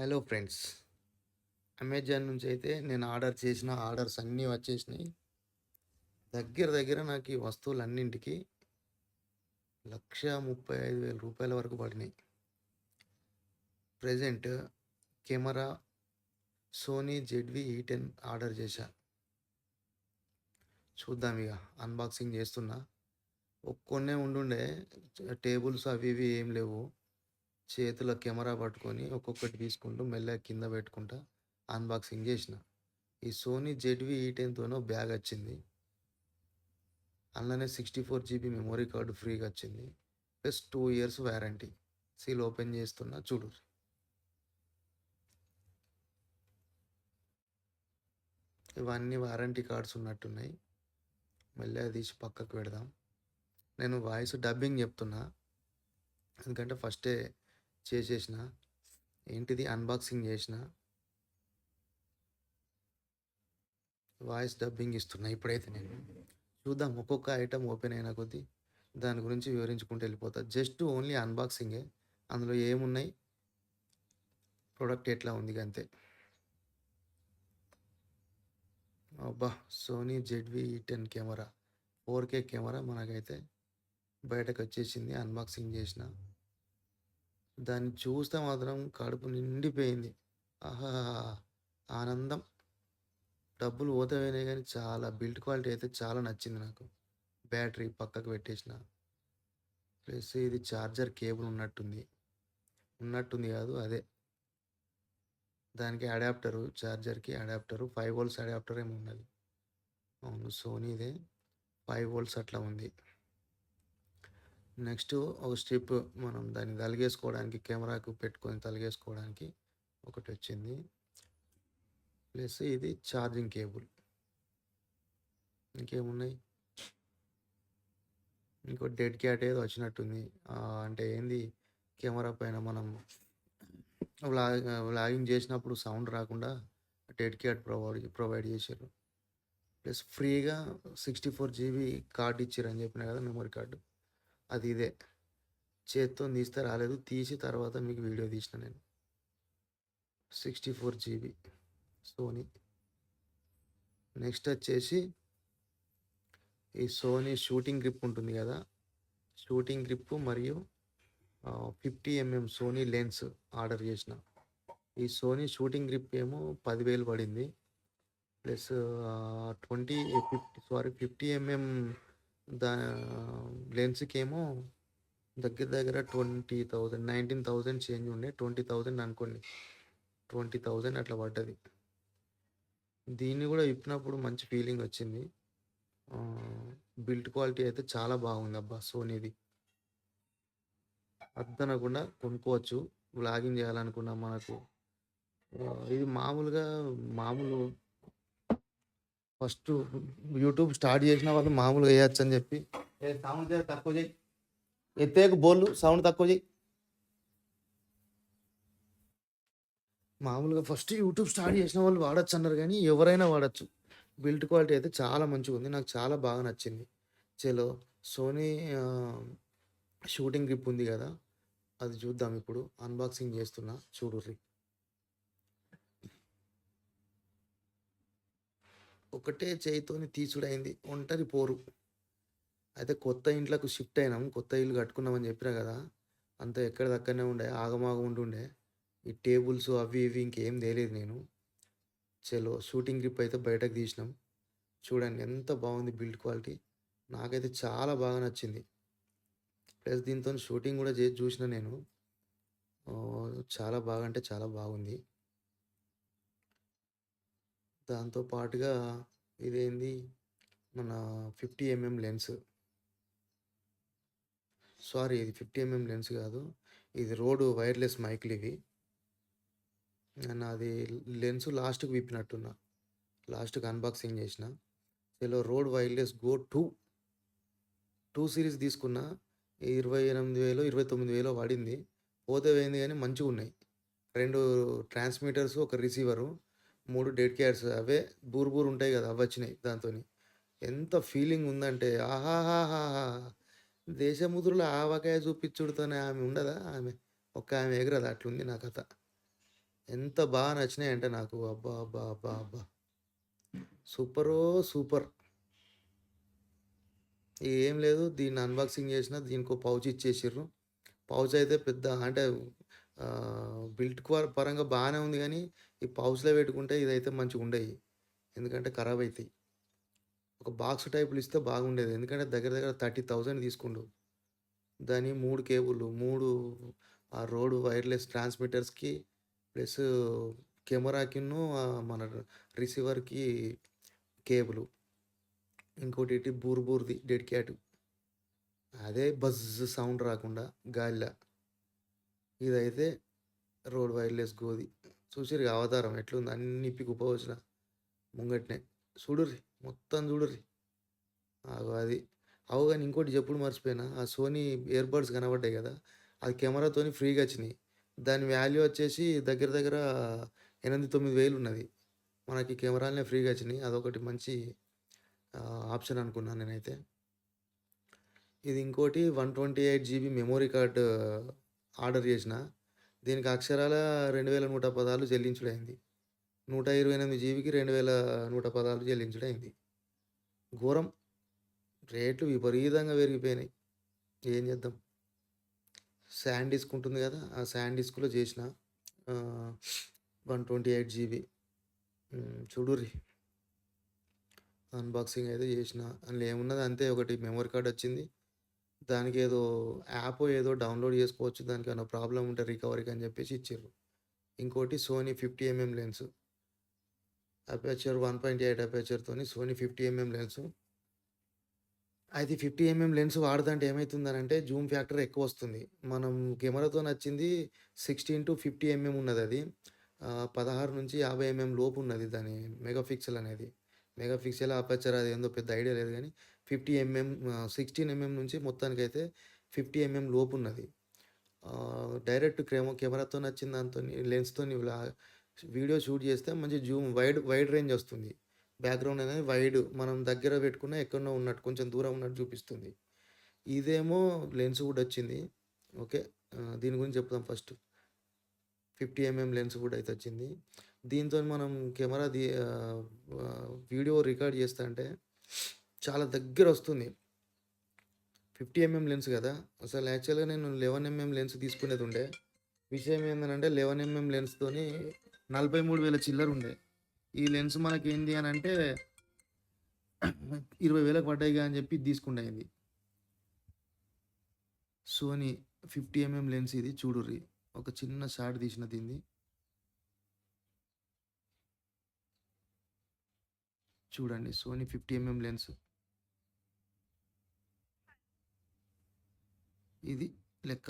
Hello friends. Amazon నుంచి అయితే నేను ఆర్డర్ చేసిన ఆర్డర్స్ అన్నీ వచ్చేసినాయి. దగ్గర దగ్గర నాకు ఈ వస్తువులన్నింటికి రూ. 1,35,000 వరకు పడినాయి. Present camera Sony ZV-E10 order చేశా. చూద్దాం ఇగ అన్బాక్సింగ్ చేస్తున్నా. ఒక్కొన్నే ఉండుండే టేబుల్స్ అవి ఇవి ఏం లేవు. చేతిలో కెమెరా పట్టుకొని ఒక్కొక్కటి తీసుకుంటూ మెల్లగా కింద పెట్టుకుంటా అన్బాక్సింగ్ చేసిన. ఈ సోనీ ZV-E10తోనో బ్యాగ్ వచ్చింది. అందులోనే 64 జీబీ మెమరీ కార్డు ఫ్రీగా వచ్చింది. Plus 2 years warranty. Seal open చేస్తున్నా చూడుర్రి. ఇవన్నీ వారంటీ కార్డ్స్ ఉన్నట్టున్నాయి. మెల్లగా తీసి పక్కకు పెడదాం. నేను వాయిస్ డబ్బింగ్ చెప్తున్నా. ఎందుకంటే ఫస్టే చేసేసిన. ఏంటిది అన్బాక్సింగ్ చేసిన. వాయిస్ డబ్బింగ్ ఇస్తున్నా ఇప్పుడైతే నేను. చూద్దాం ఒక్కొక్క ఐటెం ఓపెన్ అయిన కొద్దీ దాని గురించి వివరించుకుంటూ వెళ్ళిపోతా. జస్ట్ ఓన్లీ అన్బాక్సింగే. అందులో ఏమున్నాయి, ప్రోడక్ట్ ఎట్లా ఉంది గంతే. అబ్బా! Sony ZV-E10 camera 4K camera మనకైతే బయటకొచ్చేసింది. అన్బాక్సింగ్ చేసిన. దాన్ని చూస్తే మాత్రం కడుపు నిండిపోయింది. ఆహాహాహా! ఆనందం. డబ్బులు పోతే పోయినాయి గానీ చాలా బిల్డ్ క్వాలిటీ అయితే చాలా నచ్చింది నాకు. బ్యాటరీ పక్కకు పెట్టేసిన. ప్లస్ ఇది చార్జర్ కేబుల్ ఉన్నట్టుంది. ఉన్నట్టుంది కాదు అదే. దానికి అడాప్టరు, చార్జర్‌కి అడాప్టరు 5 వోల్ట్స్ అడాప్టర్ ఏమో ఉన్నది. అవును, సోనీదే 5 వోల్ట్స్ అట్లా ఉంది. నెక్స్ట్ ఒక స్ట్రిప్ మనం దాన్ని తలిగేసుకోవడానికి, కెమెరాకు పెట్టుకొని తలిగేసుకోవడానికి ఒకటొచ్చింది. ప్లస్ ఇది ఛార్జింగ్ కేబుల్. ఇంకేమున్నాయి? ఇంకో డెడ్ క్యాట్ ఏదో వచ్చినట్టుంది. అంటే ఏంది, కెమెరా పైన మనం వ్లాగింగ్ చేసినప్పుడు సౌండ్ రాకుండా డెడ్ క్యాట్ ప్రొవైడ్ చేసిర్రు. ప్లస్ ఫ్రీగా 64 జీబీ కార్డ్ ఇచ్చిర్రని చెప్పిన కదా, మెమరీ కార్డు. అది ఇదే. చేత్తోని తీస్తే రాలేదు. తీసి తర్వాత మీకు వీడియో తీసిన నేను. 64 జీబీ సోనీ. నెక్స్ట్ వచ్చేసి ఈ సోనీ షూటింగ్ గ్రిప్ ఉంటుంది కదా, షూటింగ్ గ్రిప్ మరియు 50 mm సోనీ లెన్స్ ఆర్డర్ చేసిన. ఈ సోనీ షూటింగ్ గ్రిప్ ఏమో 10,000 పడింది. ప్లస్ 50 mm దా లెన్స్‌కేమో దగ్గర దగ్గర 20,000 19,000 చేంజ్ ఉండే. 20,000 అనుకోండి. 20,000 అట్లా పడ్డది. దీన్ని కూడా విప్పినప్పుడు మంచి ఫీలింగ్ వచ్చింది. బిల్డ్ క్వాలిటీ అయితే చాలా బాగుందబ్బా సోనీది. అద్దనకుండా కొనుక్కోవచ్చు. వ్లాగింగ్ చేయాలనుకున్న మనకు. ఇది మామూలు ఫస్ట్ యూట్యూబ్ స్టార్ట్ చేసిన వాళ్ళు మామూలుగా వేయొచ్చని చెప్పి సౌండ్ తక్కువ చేయి, ఎత్తేకు బోళ్ళు సౌండ్ తక్కువ చేయి. మామూలుగా ఫస్ట్ యూట్యూబ్ స్టార్ట్ చేసిన వాళ్ళు వాడచ్చు అన్నారు కానీ ఎవరైనా వాడచ్చు. బిల్డ్ క్వాలిటీ అయితే చాలా మంచిగా ఉంది. నాకు చాలా బాగా నచ్చింది. చలో సోనీ షూటింగ్ గ్రిప్ ఉంది కదా, అది చూద్దాం ఇప్పుడు. అన్బాక్సింగ్ చేస్తున్నా చూడుర్రి. ఒకటే చేయితోని తీసుడైంది, ఒంటరి పోరు. అయితే కొత్త ఇంట్లోకి షిఫ్ట్ అయినాం. కొత్త ఇల్లు కట్టుకున్నామని చెప్పినా కదా, అంతా ఎక్కడిదక్కడనే ఉండే, ఆగమాగం ఉంటుండే. ఈ టేబుల్స్ అవి ఇవి ఇంకేం తేలేదు నేను. చలో షూటింగ్ గ్రిప్ అయితే బయటకు తీసినాం. చూడండి ఎంత బాగుంది బిల్డ్ క్వాలిటీ. నాకైతే చాలా బాగా నచ్చింది. ప్లస్ దీంతోని షూటింగ్ కూడా చేసి చూసిన నేను. చాలా బాగా అంటే చాలా బాగుంది. దాంతో పాటుగా ఇదేంది, మన 50 mm లెన్స్. సారీ, ఇది 50 mm లెన్స్ కాదు. ఇది రోడ్ వైర్లెస్ మైక్‌లు ఇవి. నాది లెన్స్ లాస్ట్‌కి విప్పినట్టున్నా. లాస్ట్‌కి అన్బాక్సింగ్ చేసిన. చలో రోడ్ వైర్లెస్ గో 2 సిరీస్ తీసుకున్నా. 28,000 29,000 పడింది. పోతే పోయింది గానీ మంచిగున్నాయి. 2 ట్రాన్స్‌మిటర్స్, ఒక రిసీవరు, 3 డెడ్ క్యాట్స్ అవే బూరు బూరు ఉంటాయి కదా, అవొచ్చినాయి దాంతోని. ఎంత ఫీలింగ్ ఉందంటే ఆహాహాహాహా! దేశముదురుల ఆవకాయ చూపిచ్చుడుతోనే ఆమె ఉండదా ఆమె. ఒక్క ఆమె ఎగరదా, అట్లుంది నా కథ. ఎంత బాగా నచ్చినాయంటే నాకు అబ్బా! అబ్బా! అబ్బా! అబ్బా! సూపరో సూపర్. ఏం లేదు దీన్ని అన్బాక్సింగ్ చేసిన దీనికో పౌచ్ ఇచ్చేసిర్రు. పౌచ్ అయితే పెద్ద అంటే బిల్ట్ పరంగా బానే ఉంది గానీ, ఈ పౌచ్‌లో పెట్టుకుంటే ఇదైతే మంచిగుండయి. ఎందుకంటే ఖరాబయితాయి. ఒక బాక్స్ టైప్‌లో ఇస్తే బాగుండేది. ఎందుకంటే దగ్గర దగ్గర 30,000 తీసుకుండు. దాని 3 కేబుల్లు, 3 రోడ్ వైర్‌లెస్ ట్రాన్స్‌మిటర్స్‌కి ప్లస్ కెమెరాకిను మన రిసీవర్‌కి కేబులు. ఇంకోటి ఇటు బూర్‌ది డెడ్ క్యాట్. అదే బజ్ సౌండ్ రాకుండా గాలిల. ఇదైతే రోడ్ వైర్‌లెస్ గోది. చూసిర్రుగా అవతారం ఎట్లుందో అన్ని ఇప్పి కుప్పపోసిన ముంగట్నే. చూడుర్రి మొత్తం చూడుర్రి. అగో అది. అవు గాని ఇంకోటి జెప్పుడు మర్చిపోయినా. ఆ సోనీ ఇయర్ బడ్స్ కనపడ్డాయి గదా! అది కెమెరాతోని ఫ్రీగా వచ్చినియి. దాని వాల్యూ వచ్చేసి దగ్గర దగ్గర 8, 9 వేలున్నది. మనకి కెమెరాలనే ఫ్రీగా వచ్చినియి. అదొకటి మంచి ఆప్షన్ అనుకున్నాను నేనైతే. ఇది ఇంకోటి 128 జీబీ మెమరీ కార్డ్ ఆర్డర్ చేసిన. దీనికి అక్షరాల 2116 చెల్లించుడయింది. 128 జీబీకి 2116 చెల్లించుడయింది. ఘోరం. రేట్లు విపరీతంగా పెరిగిపోయినాయి. ఏం చేద్దాం? శాన్ డిస్క్ ఉంటుంది గదా! ఆ శాన్ డిస్క్‌లో జేసిన. ఆహ్, 128 జీబీ. చూడుర్రి అన్బాక్సింగ్ అయితే జేసిన. అందులో ఏమున్నది అంతే ఒకటి మెమరీ కార్డ్ వచ్చింది. దానికేదో యాపో ఏదో డౌన్‌లోడ్ చేసుకోవచ్చు. దానికేమన్నా ప్రాబ్లమ్ ఉంటే రికవరీకి అని జెప్పేసి ఇచ్చిర్రు. ఇంకోటి సోనీ 50 ఎంఎం లెన్స్. అపర్చర్ 1.8 అపర్చర్‌తోని సోనీ 50 ఎంఎం లెన్స్. అయితే 50 ఎంఎం లెన్స్ వాడతంటే ఏమైతుందనంటే జూమ్ ఫ్యాక్టర్ ఎక్కువొస్తుంది. మనం కెమెరాతోనొచ్చింది 16-50 ఎంఎం ఉన్నదది. 16-50 ఎంఎం లోపున్నది దాని మెగా పిక్సెల్ అనేది. మెగా పిక్సెల్, అపర్చర్ అదేందో పెద్ద ఐడియా లేదు గానీ 50 ఎంఎం 16 ఎంఎం నుంచి మొత్తానికైతే 50 ఎంఎం లోపున్నది. డైరెక్ట్ కెమెరాతోనొచ్చిన దాంతోని లెన్స్‌తోని వీడియో షూట్ చేస్తే మంచి జూమ్ వైడ్ రేంజ్ ఒస్తుంది. బ్యాక్‌గ్రౌండ్ అనేది మనం దగ్గర పెట్టుకున్న ఎక్కడనో ఉన్నట్టు కొంచెం దూరం ఉన్నట్టు చూపిస్తుంది. ఇదేమో లెన్స్ కూడా వచ్చింది. ఓకే. దీని గురించి చెప్దాం ఫస్ట్. 50 ఎంఎం లెన్స్ కూడా అయితే వచ్చింది. దీంతోని మనం వీడియో రికార్డ్ చేస్తంటే చాలా దగ్గరొస్తుంది. 50 ఎంఎం లెన్స్ గదా! అసలు యాక్చువల్‌గా నేను 11 ఎంఎం లెన్స్ తీసుకునేదుండే. విషయం ఏందనంటే 11 ఎంఎం లెన్స్‌తోని 43,000 చిల్లరుండే. ఈ లెన్స్ మనకేంది అనంటే 20,000కి పడ్డాయిగా అని చెప్పి ఇది తీసుకుండే ఇది. సోనీ 50 ఎంఎం లెన్స్ ఇది చూడుర్రి. ఒక చిన్న షాట్ తీసిన దీన్ని. చూడండి సోనీ 50 ఎంఎం లెన్స్. ఇది లెక్క.